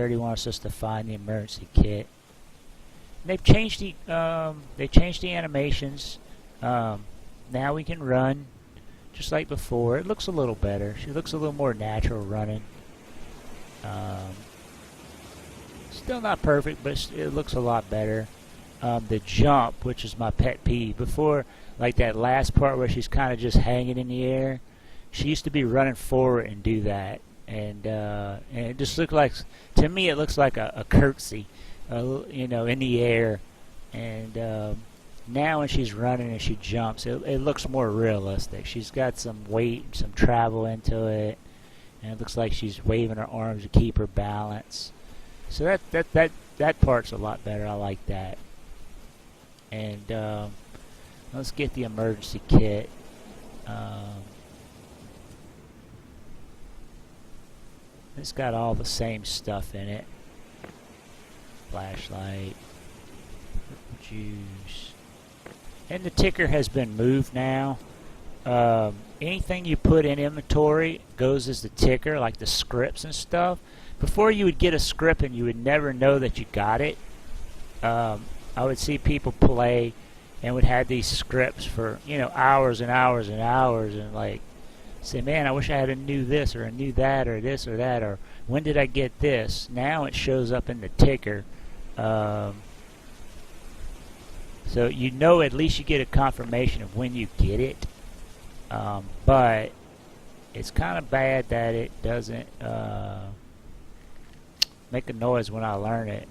already wants us to find the emergency kit. And they've changed the animations. Now we can run just like before. It looks a little better. She looks a little more natural running. Still not perfect, but it looks a lot better. The jump, which is my pet peeve. Before, like that last part where she's kind of just hanging in the air, she used to be running forward and do that. And it just looked like, to me, it looks like a curtsy, you know, in the air. And now when she's running and she jumps, it looks more realistic. She's got some weight, some travel into it, and it looks like she's waving her arms to keep her balance. So that part's a lot better. I like that. And let's get the emergency kit. It's got all the same stuff in it. Flashlight, juice, and the ticker has been moved now. Anything you put in inventory goes as the ticker, like the scripts and stuff. Before, you would get a script and you would never know that you got it. I would see people play and would have these scripts for, you know, hours and hours and hours, and like say, man, I wish I had a new this or a new that or this or that, or when did I get this? Now it shows up in the ticker. So you know, at least you get a confirmation of when you get it. But it's kind of bad that it doesn't make a noise when I learn it,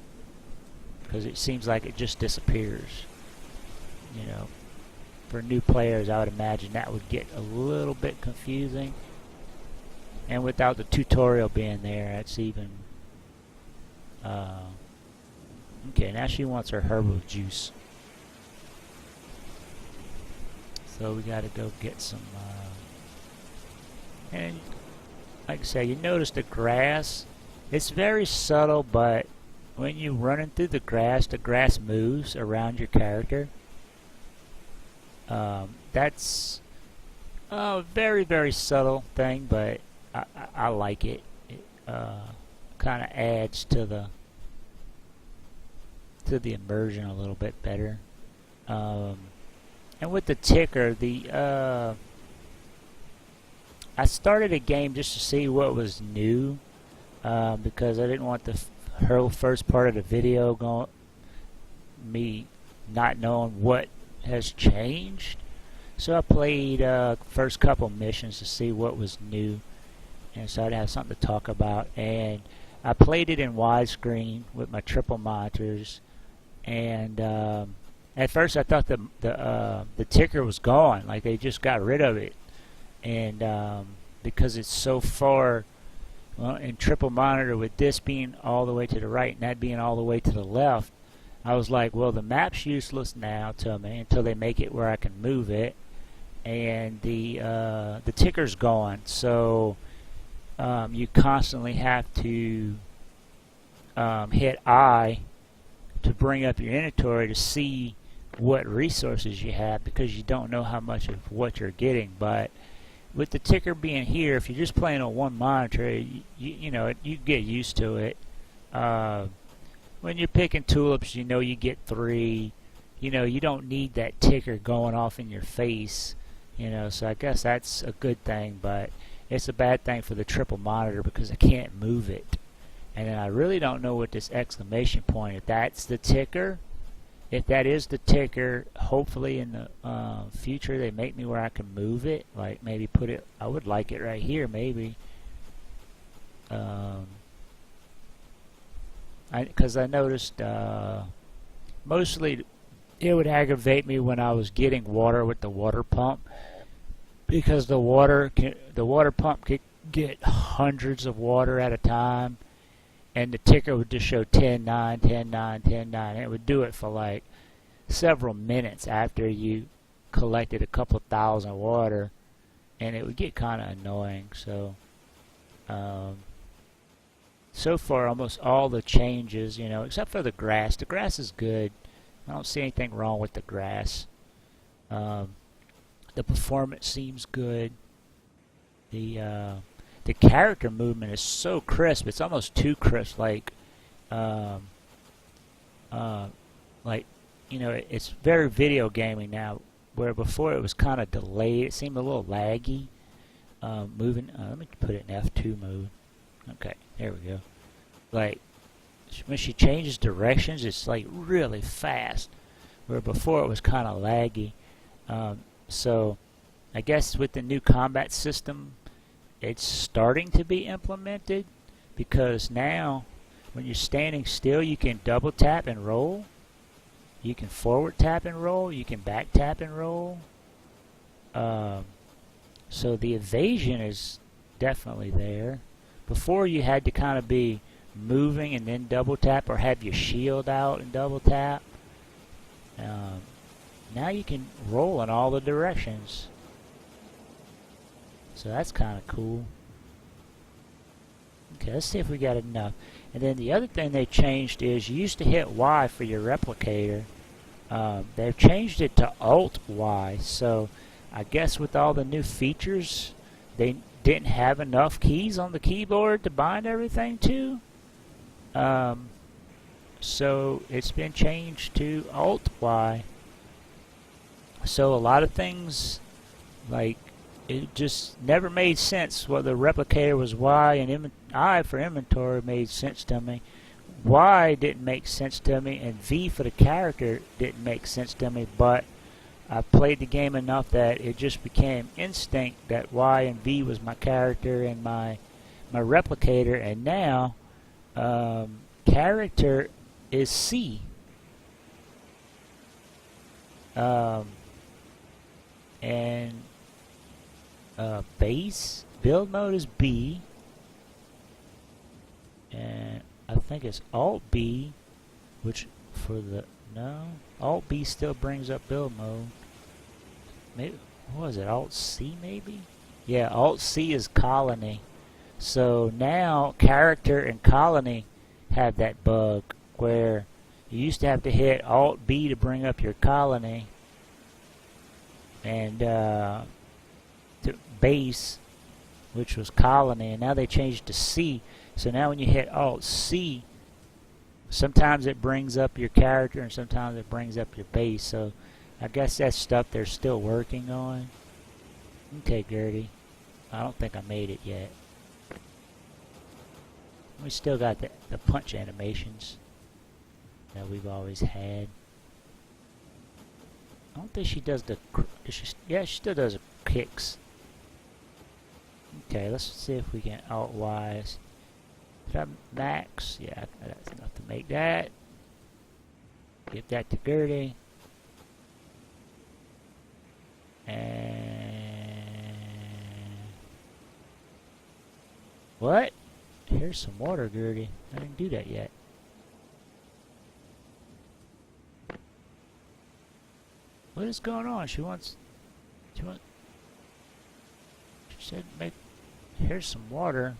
because it seems like it just disappears. You know, for new players, I would imagine that would get a little bit confusing. And without the tutorial being there, that's even... okay, now she wants her herbal juice. So we gotta go get some... and like I say, you notice the grass. It's very subtle, but when you're running through the grass moves around your character. That's a very, very subtle thing, but I like it. It kind of adds to the immersion a little bit better. And with the ticker, I started a game just to see what was new, because I didn't want the first part of the video me not knowing what has changed. So I played first couple missions to see what was new, and so I'd have something to talk about. And I played it in widescreen with my triple monitors, and at first I thought the ticker was gone, like they just got rid of it. And because it's so far, well, in triple monitor, with this being all the way to the right and that being all the way to the left, I was like, well, the map's useless now to me until they make it where I can move it, and the ticker's gone. So you constantly have to hit I to bring up your inventory to see what resources you have, because you don't know how much of what you're getting. But with the ticker being here, if you're just playing on one monitor, you know, you get used to it. When you're picking tulips, you know you get 3. You know, you don't need that ticker going off in your face. You know, so I guess that's a good thing, but it's a bad thing for the triple monitor because I can't move it. And then I really don't know what this exclamation point, if that's the ticker. If that is the ticker, hopefully in the future they make me where I can move it. Like maybe put it, I would like it right here maybe. Because I noticed mostly it would aggravate me when I was getting water with the water pump, because the water pump could get hundreds of water at a time, and the ticker would just show 10, 9, 10, 9, 10, 9. And it would do it for like several minutes after you collected a couple thousand water, and it would get kind of annoying. So so far, almost all the changes, you know, except for the grass. The grass is good. I don't see anything wrong with the grass. The performance seems good. The character movement is so crisp. It's almost too crisp. Like Um, like, you know, it's very video gaming now, where before it was kind of delayed. It seemed a little laggy. Moving. Let me put it in F2 mode. Okay, there we go. Like, when she changes directions, it's like really fast, where before it was kind of laggy. So I guess with the new combat system, it's starting to be implemented, because now when you're standing still, you can double tap and roll, you can forward tap and roll, you can back tap and roll. So the evasion is definitely there. Before, you had to kind of be moving and then double tap, or have your shield out and double tap. Now you can roll in all the directions, so that's kind of cool. Okay, let's see if we got enough. And then the other thing they changed is, you used to hit Y for your replicator. They've changed it to Alt Y, so I guess with all the new features, they didn't have enough keys on the keyboard to bind everything to. So it's been changed to Alt Y. So a lot of things, like, it just never made sense. Well, the replicator was Y, and I for inventory made sense to me. Y didn't make sense to me, and V for the character didn't make sense to me, but I played the game enough that it just became instinct that Y and V was my character and my replicator, and now character is C. And base build mode is B, and I think it's Alt B, which for the Alt B still brings up build mode. Maybe, what was it, Alt C maybe? Yeah, Alt C is colony. So now character and colony have that bug where you used to have to hit Alt B to bring up your colony, and to base, which was colony, and now they changed to C. So now when you hit Alt C, sometimes it brings up your character and sometimes it brings up your base. So I guess that's stuff they're still working on. Okay, Gertie. I don't think I made it yet. We still got the punch animations that we've always had. I don't think she does the... yeah, she still does the kicks. Okay, let's see if we can Alt-Y. Did I max? Yeah, that's enough to make that. Give that to Gertie. And... what? Here's some water, Gertie. I didn't do that yet. What is going on? She said make... here's some water.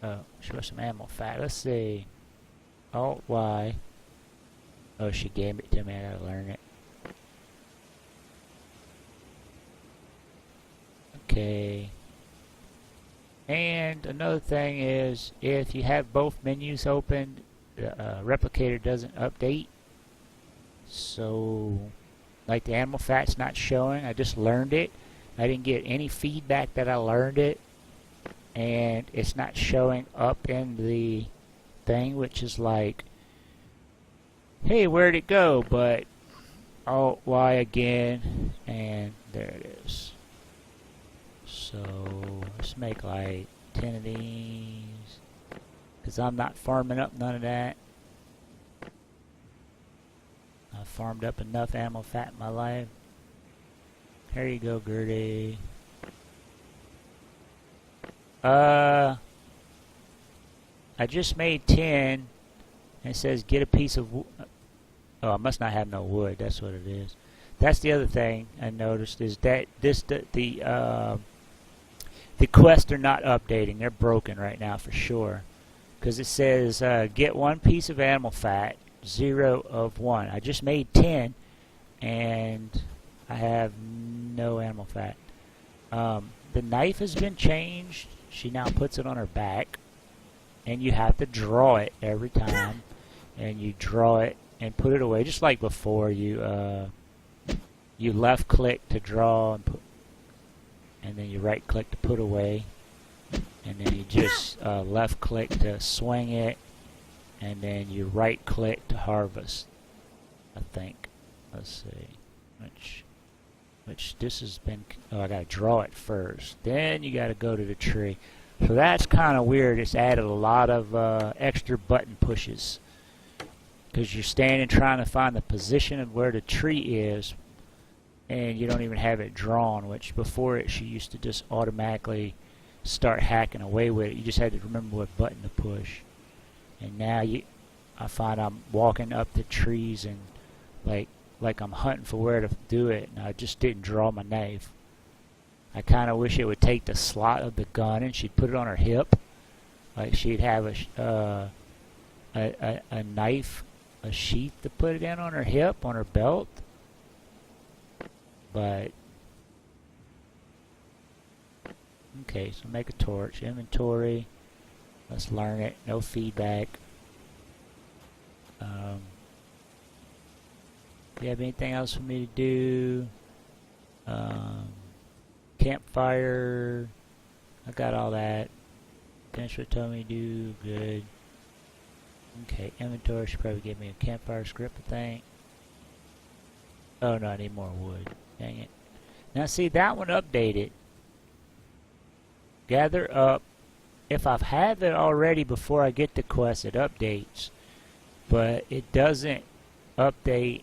Oh, she wants some animal fat. Let's see. Alt-Y. Oh, she gave it to me. I gotta learn it. Okay. And another thing is, if you have both menus open, the replicator doesn't update. So, like, the animal fat's not showing. I just learned it. I didn't get any feedback that I learned it. And it's not showing up in the thing, which is like, hey, where'd it go? But Alt-Y again, and there it is. So let's make like 10 of these, because I'm not farming up none of that. I farmed up enough animal fat in my life. Here you go, Gertie. I just made 10, and it says get a piece of wood. Oh, I must not have no wood. That's what it is. That's the other thing I noticed, is that the quests are not updating. They're broken right now for sure, because it says get 1 piece of animal fat, 0 of 1. I just made 10, and I have no animal fat. The knife has been changed. she now puts it on her back, and you have to draw it every time, and you draw it and put it away just like before. You left click to draw and then you right click to put away, and then you just left click to swing it, and then you right click to harvest, I think. Let's see which this has been, I gotta draw it first, then you gotta go to the tree. So that's kind of weird. It's added a lot of extra button pushes because you're standing trying to find the position of where the tree is, and you don't even have it drawn, which before it she used to just automatically start hacking away with it. You just had to remember what button to push. And now I find I'm walking up the trees and like I'm hunting for where to do it, and I just didn't draw my knife. I kind of wish it would take the slot of the gun and she'd put it on her hip, like she'd have a knife, a sheath to put it in on her hip, on her belt. But okay, so make a torch, inventory. Let's learn it. No feedback. Do you have anything else for me to do? Campfire. I got all that. Finish what it told me to do. Good. Okay, inventory should probably give me a campfire script, I think. Oh no, I need more wood. Dang it. Now see, that one updated. Gather up. If I've had it already before I get the quest, it updates. But it doesn't update.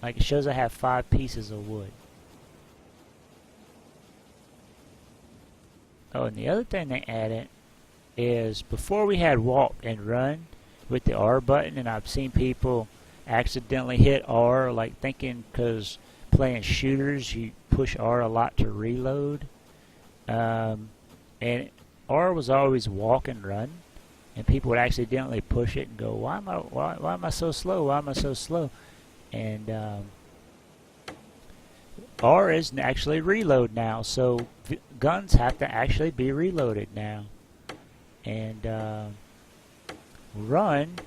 Like, it shows I have 5 pieces of wood. Oh, and the other thing they added is before we had walk and run with the R button, and I've seen people accidentally hit R, like thinking because playing shooters you push R a lot to reload. And R was always walk and run, and people would accidentally push it and go, why am I so slow? Why am I so slow? And R is actually reload now, so guns have to actually be reloaded now. And run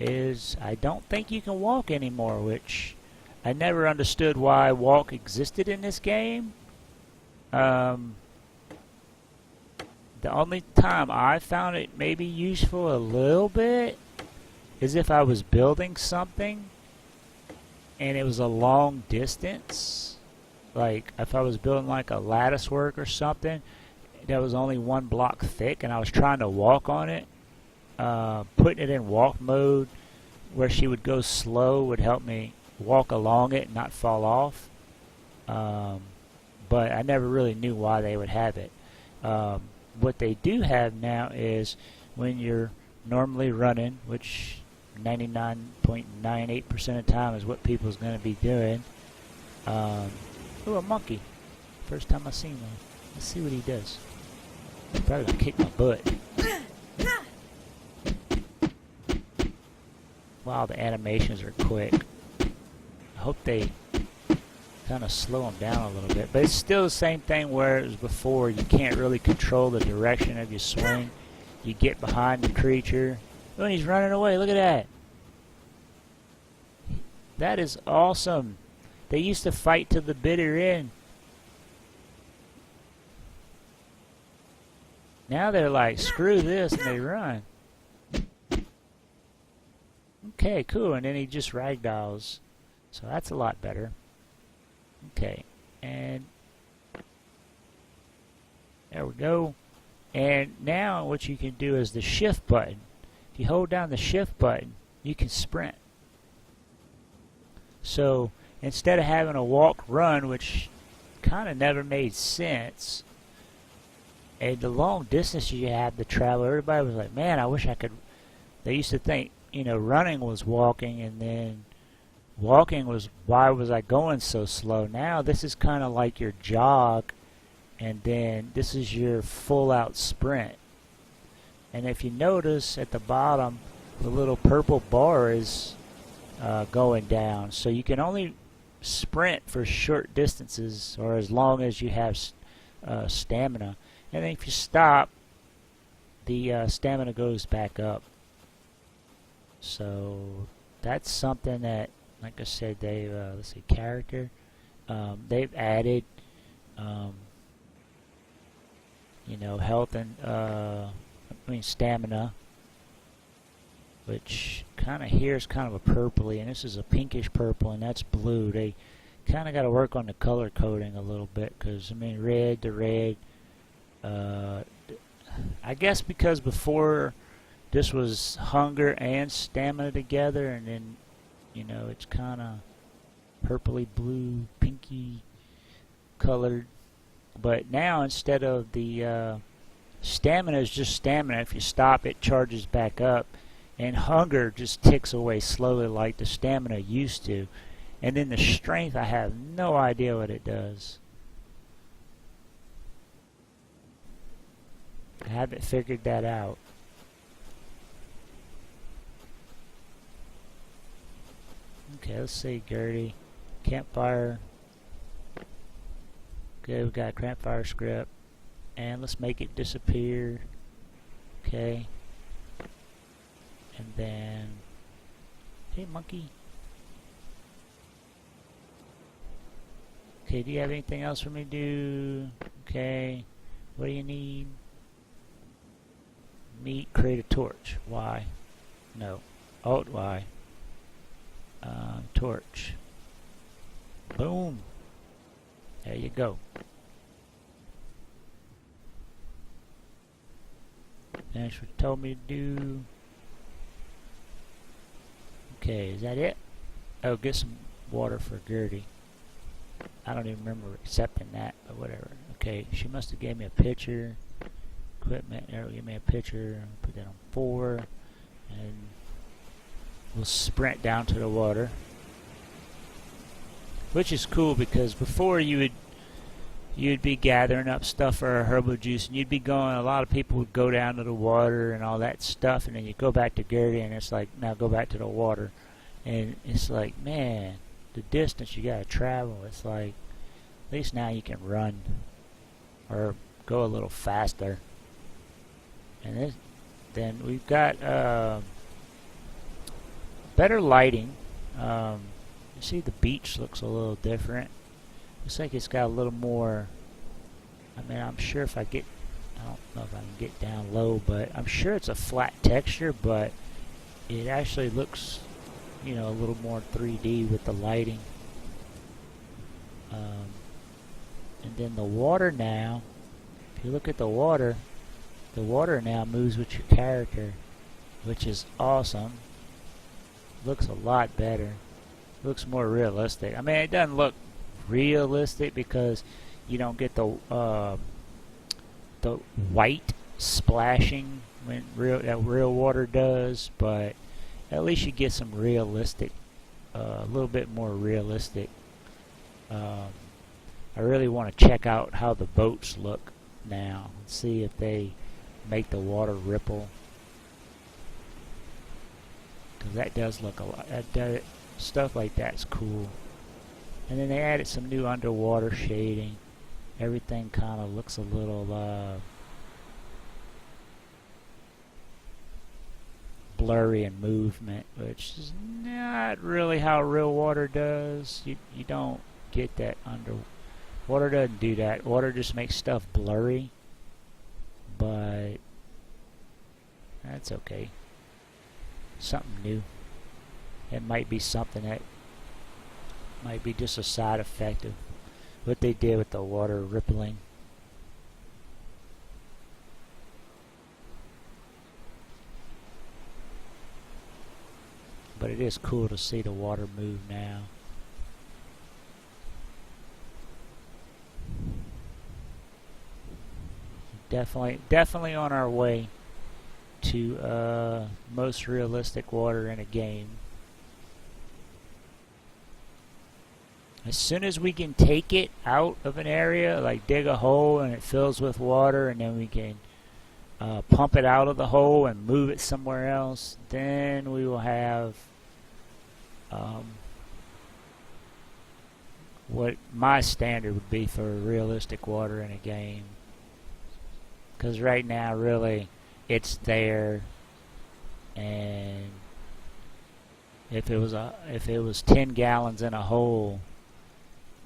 is, I don't think you can walk anymore, which I never understood why walk existed in this game. The only time I found it maybe useful a little bit is if I was building something and it was a long distance, like if I was building like a lattice work or something that was only 1 block thick and I was trying to walk on it, putting it in walk mode where she would go slow would help me walk along it and not fall off. But I never really knew why they would have it. What they do have now is when you're normally running, which 99.98% of the time is what people's going to be doing. Ooh, a monkey. First time I've seen one. Let's see what he does. He's probably going to kick my butt. Wow, the animations are quick. I hope they kind of slow them down a little bit. But it's still the same thing where it was before. You can't really control the direction of your swing. You get behind the creature. Oh, and he's running away. Look at that. That is awesome. They used to fight to the bitter end. Now they're like, screw this, and they run. Okay, cool. And then he just ragdolls. So that's a lot better. Okay. And there we go. And now what you can do is the shift button. If you hold down the shift button, you can sprint. So instead of having a walk run, which kind of never made sense, and the long distance you have to travel, everybody was like, man, I wish I could. They used to think, you know, running was walking, and then walking was, why was I going so slow? Now this is kind of like your jog, and then this is your full out sprint. And if you notice at the bottom, the little purple bar is going down. So you can only sprint for short distances, or as long as you have stamina. And then if you stop, the stamina goes back up. So that's something that, like I said, they've let's see, character. They've added, you know, health and stamina, which kind of here is kind of a purpley, and this is a pinkish purple, and that's blue. They kind of got to work on the color coding a little bit, because I mean, red to red. I guess because before this was hunger and stamina together, and then, you know, it's kind of purpley blue, pinky colored. But now, instead of the stamina is just stamina. If you stop, it charges back up, and hunger just ticks away slowly like the stamina used to. And then the strength, I have no idea what it does. I haven't figured that out. Okay, let's see, Gertie. Campfire. Okay, we got a campfire script. And let's make it disappear. Okay. And then... Hey, monkey. Okay, do you have anything else for me to do? Okay. What do you need? Meat, create a torch. Y. No. Alt Y. Torch. Boom. There you go. That's what it told me to do. Okay, is that it? Oh, get some water for Gertie. I don't even remember accepting that, but whatever. Okay, she must have gave me a picture. Equipment, there, give me a picture. Put that on 4. And we'll sprint down to the water. Which is cool, because before you'd be gathering up stuff for herbal juice, and you'd be going, a lot of people would go down to the water and all that stuff, and then you go back to Gertie, and it's like, now go back to the water. And it's like, man, the distance you gotta travel, it's like, at least now you can run or go a little faster. And then we've got better lighting. You see the beach looks a little different. Looks like it's got a little more, I mean, I'm sure if I don't know if I can get down low, but I'm sure it's a flat texture, but it actually looks, you know, a little more 3D with the lighting. And then the water now, if you look at the water now moves with your character, which is awesome. Looks a lot better. Looks more realistic. I mean, it doesn't look realistic because you don't get the white splashing when real water does, but at least you get some realistic, a little bit more realistic. I really want to check out how the boats look now and see if they make the water ripple, because that does look a lot. Stuff like that's cool. And then they added some new underwater shading. Everything kind of looks a little blurry in movement, which is not really how real water does. You don't get that water doesn't do that. Water just makes stuff blurry, but that's okay. Something new. It might be something that might be just a side effect of what they did with the water rippling. But it is cool to see the water move now. Definitely on our way to most realistic water in a game. As soon as we can take it out of an area, like dig a hole and it fills with water, and then we can pump it out of the hole and move it somewhere else, then we will have what my standard would be for realistic water in a game. because right now really it's there, and if it was 10 gallons in a hole,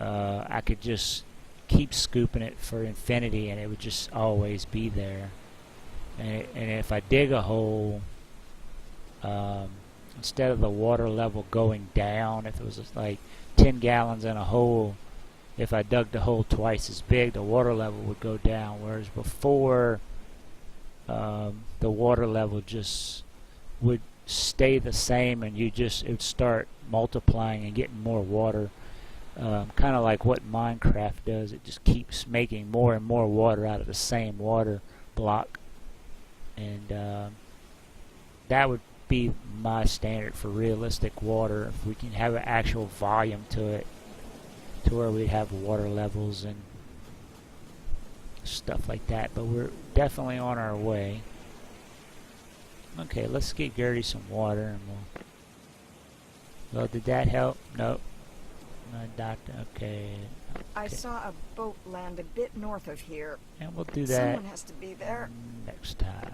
I could just keep scooping it for infinity and it would just always be there. And if I dig a hole, instead of the water level going down, if it was like 10 gallons in a hole, if I dug the hole twice as big, the water level would go down, whereas before the water level just would stay the same, and it would start multiplying and getting more water, kind of like what Minecraft does. It just keeps making more and more water out of the same water block, and that would be my standard for realistic water. If we can have an actual volume to it, to where we have water levels and stuff like that, but we're definitely on our way. Okay, let's get Gertie some water, and well, did that help? Nope. No, doctor. Okay. I saw a boat land a bit north of here. And we'll do that Someone has to be there next time.